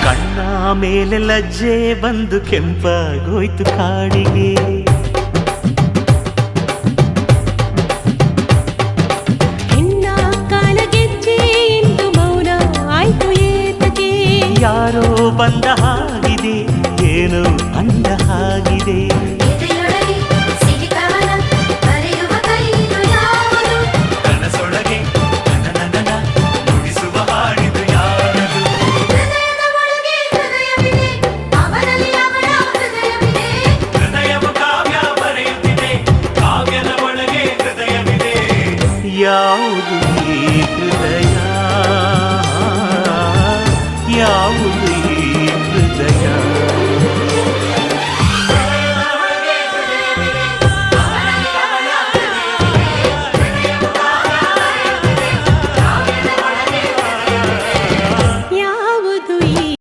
ಕಣ್ಣ ಮೇಲೆ ಲಜ್ಜೆ ಬಂದು ಕೆಂಪಾಗೋಯ್ತು ಕಾಡಿಗೆ. ಹೆಣ್ಣ ಕಾಲಗೆಜ್ಜೆ ಎಂದು ಮೌನ ಆಯ್ತು ಏತಕ್ಕೆ. ಯಾರೋ ಬಂದ ಹಾಗಿದೆ, ಏನೋ ಅಂದ ಹಾಗಿದೆ. ಯಾವುದು ಈ ಹೃದಯ, ಯಾವುದು ಈ ಹೃದಯ.